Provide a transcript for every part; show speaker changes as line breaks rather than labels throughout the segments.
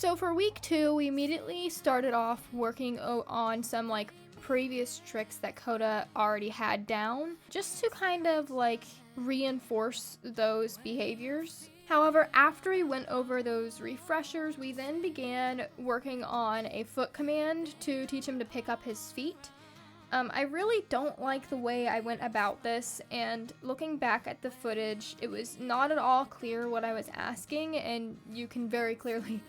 So for week 2, we immediately started off working on some like previous tricks that Koda already had down, just to kind of like reinforce those behaviors. However, after we went over those refreshers, we then began working on a foot command to teach him to pick up his feet. I really don't like the way I went about this, and looking back at the footage, it was not at all clear what I was asking, and you can very clearly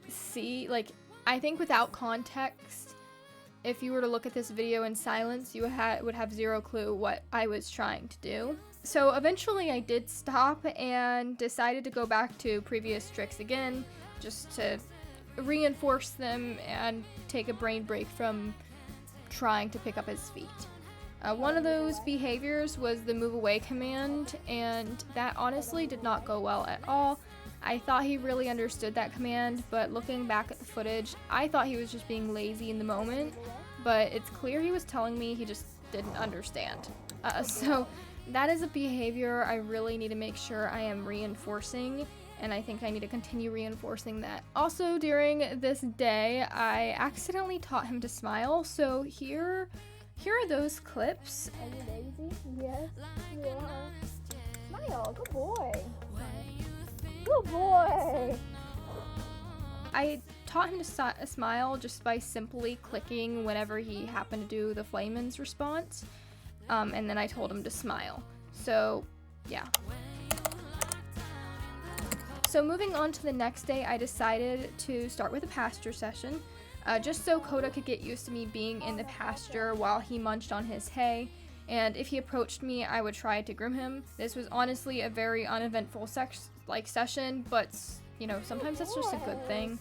see, like, I think without context, if you were to look at this video in silence, you would have zero clue what I was trying to do. So eventually I did stop and decided to go back to previous tricks again, just to reinforce them and take a brain break from trying to pick up his feet. One of those behaviors was the move away command, and that honestly did not go well at all. I thought he really understood that command, but looking back at the footage, I thought he was just being lazy in the moment, but it's clear he was telling me he just didn't understand. So that is a behavior I really need to make sure I am reinforcing, and I think I need to continue reinforcing that. Also, during this day, I accidentally taught him to smile, so here are those clips.
Are you lazy? Yes, you are. Smile, good boy. Good boy.
I taught him to smile just by simply clicking whenever he happened to do the Flamin's response, and then I told him to smile. So, yeah. So moving on to the next day, I decided to start with a pasture session, just so Koda could get used to me being in the pasture while he munched on his hay, and if he approached me, I would try to groom him. This was honestly a very uneventful session, but, you know, sometimes that's just a good thing.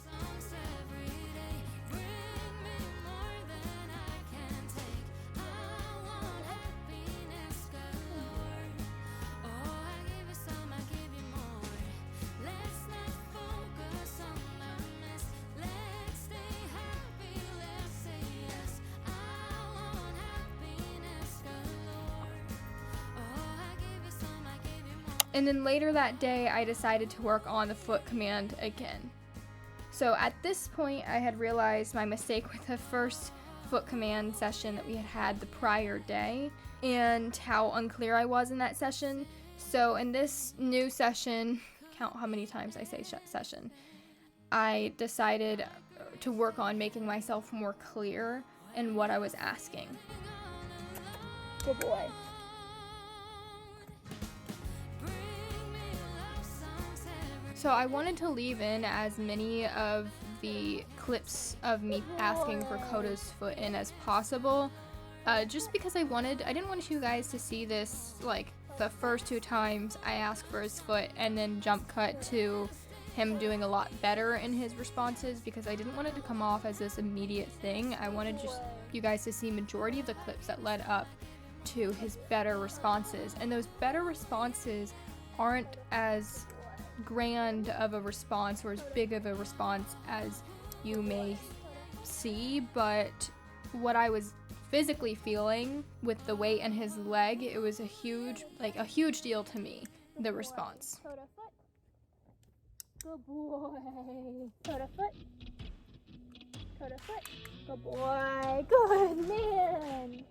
And then later that day, I decided to work on the foot command again. So at this point, I had realized my mistake with the first foot command session that we had had the prior day, and how unclear I was in that session. So in this new session, count how many times I say session, I decided to work on making myself more clear in what I was asking.
Good boy.
So I wanted to leave in as many of the clips of me asking for Koda's foot in as possible, just because I didn't want you guys to see this like the first 2 times I asked for his foot and then jump cut to him doing a lot better in his responses, because I didn't want it to come off as this immediate thing. I wanted just you guys to see majority of the clips that led up to his better responses, and those better responses aren't as grand of a response or as big of a response as you may see, but what I was physically feeling with the weight in his leg, it was a huge deal to me, the response.
Koda foot. Good boy. Koda foot. Koda foot. Good boy. Good man.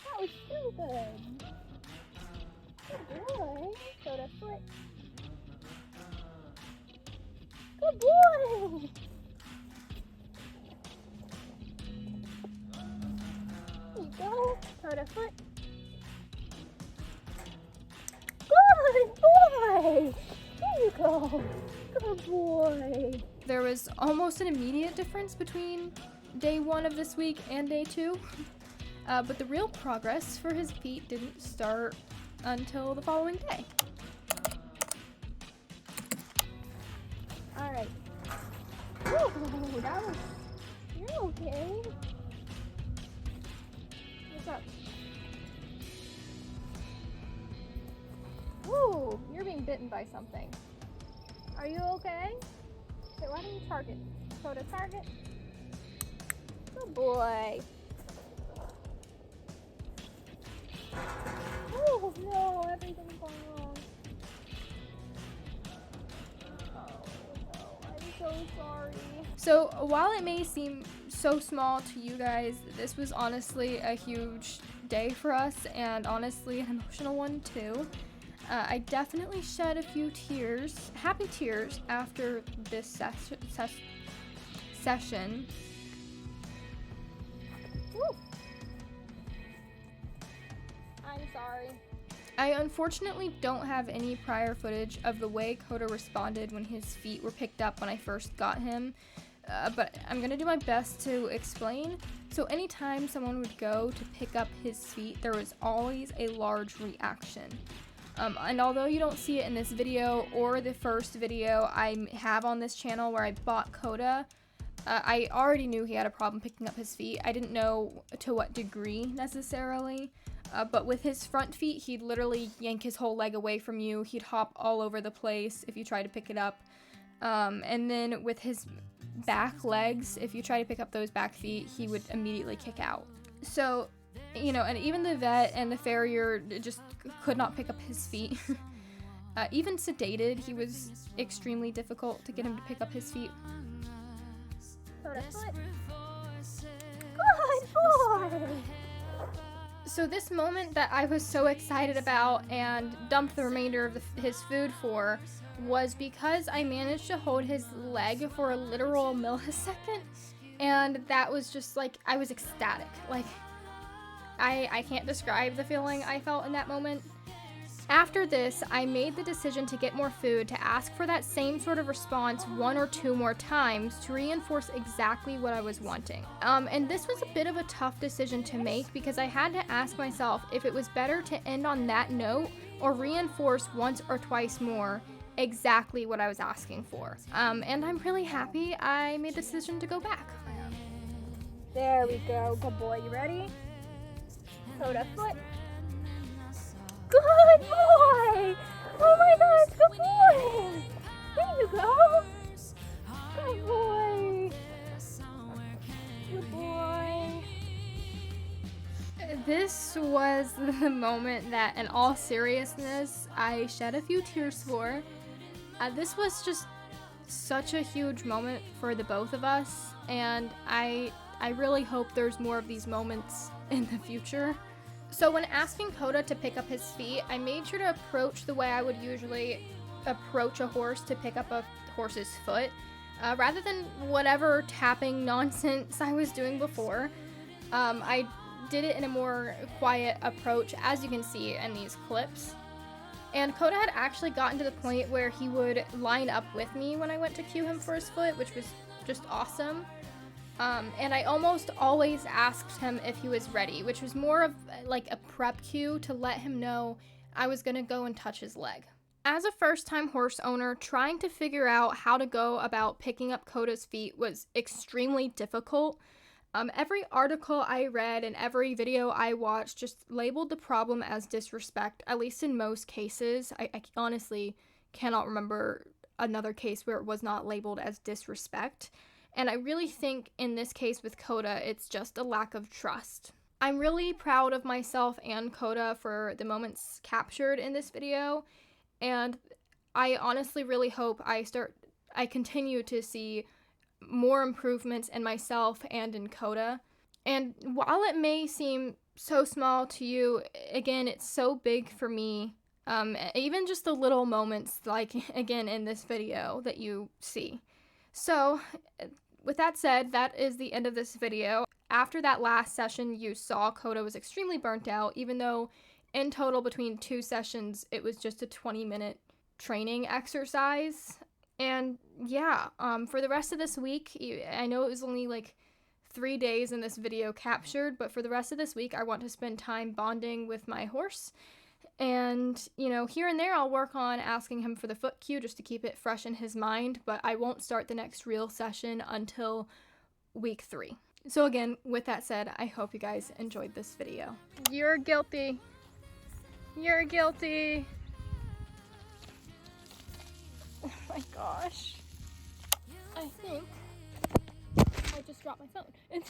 That was so good. Good boy. Koda foot. Good boy! There you go. Koda foot. Good boy! There you go. Good boy.
There was almost an immediate difference between day 1 of this week and day 2, but the real progress for his feet didn't start until the following day.
Alright. Ooh, that was... You're okay. What's up? Ooh, you're being bitten by something. Are you okay? Okay, why don't you target? Go to target. Good boy. Oh no, everything's going wrong. Oh no, I'm so sorry.
So while it may seem so small to you guys, this was honestly a huge day for us, and honestly an emotional one too. I definitely shed a few tears, happy tears, after this session.
Woo. I'm sorry.
I unfortunately don't have any prior footage of the way Koda responded when his feet were picked up when I first got him, but I'm gonna do my best to explain. So anytime someone would go to pick up his feet, there was always a large reaction. And although you don't see it in this video or the first video I have on this channel where I bought Koda, I already knew he had a problem picking up his feet. I didn't know to what degree necessarily, but with his front feet, he'd literally yank his whole leg away from you. He'd hop all over the place if you try to pick it up. And then with his back legs, if you try to pick up those back feet, he would immediately kick out. So, you know, and even the vet and the farrier just could not pick up his feet. Even sedated, he was extremely difficult to get him to pick up his feet.
Koda foot. Good boy.
So this moment that I was so excited about and dumped the remainder of his food for was because I managed to hold his leg for a literal millisecond, and that was just like, I was ecstatic. Like, I can't describe the feeling I felt in that moment. After this, I made the decision to get more food, to ask for that same sort of response 1 or 2 more times to reinforce exactly what I was wanting. And this was a bit of a tough decision to make because I had to ask myself if it was better to end on that note or reinforce once or twice more exactly what I was asking for. And I'm really happy I made the decision to go back.
There we go. Good boy. You ready? Koda foot. Good boy! Oh my gosh, good boy! There you go! Good boy! Good boy!
This was the moment that, in all seriousness, I shed a few tears for. This was just such a huge moment for the both of us, and I really hope there's more of these moments in the future. So when asking Koda to pick up his feet, I made sure to approach the way I would usually approach a horse to pick up a horse's foot, rather than whatever tapping nonsense I was doing before. I did it in a more quiet approach, as you can see in these clips. And Koda had actually gotten to the point where he would line up with me when I went to cue him for his foot, which was just awesome. And I almost always asked him if he was ready, which was more of like a prep cue to let him know I was gonna go and touch his leg. As a first-time horse owner, trying to figure out how to go about picking up Koda's feet was extremely difficult. Every article I read and every video I watched just labeled the problem as disrespect, at least in most cases. I honestly cannot remember another case where it was not labeled as disrespect. And I really think in this case with Koda, it's just a lack of trust. I'm really proud of myself and Koda for the moments captured in this video, and I honestly really hope I continue to see more improvements in myself and in Koda. And while it may seem so small to you, again, it's so big for me. Even just the little moments, like again in this video that you see. So, with that said, that is the end of this video. After that last session, you saw Koda was extremely burnt out, even though in total between 2 sessions, it was just a 20-minute training exercise. And yeah, for the rest of this week, I know it was only like 3 days in this video captured, but for the rest of this week, I want to spend time bonding with my horse. And, you know, here and there I'll work on asking him for the foot cue just to keep it fresh in his mind, but I won't start the next real session until week 3. So again, with that said, I hope you guys enjoyed this video. You're guilty. You're guilty. Oh my gosh. I think I just dropped my phone.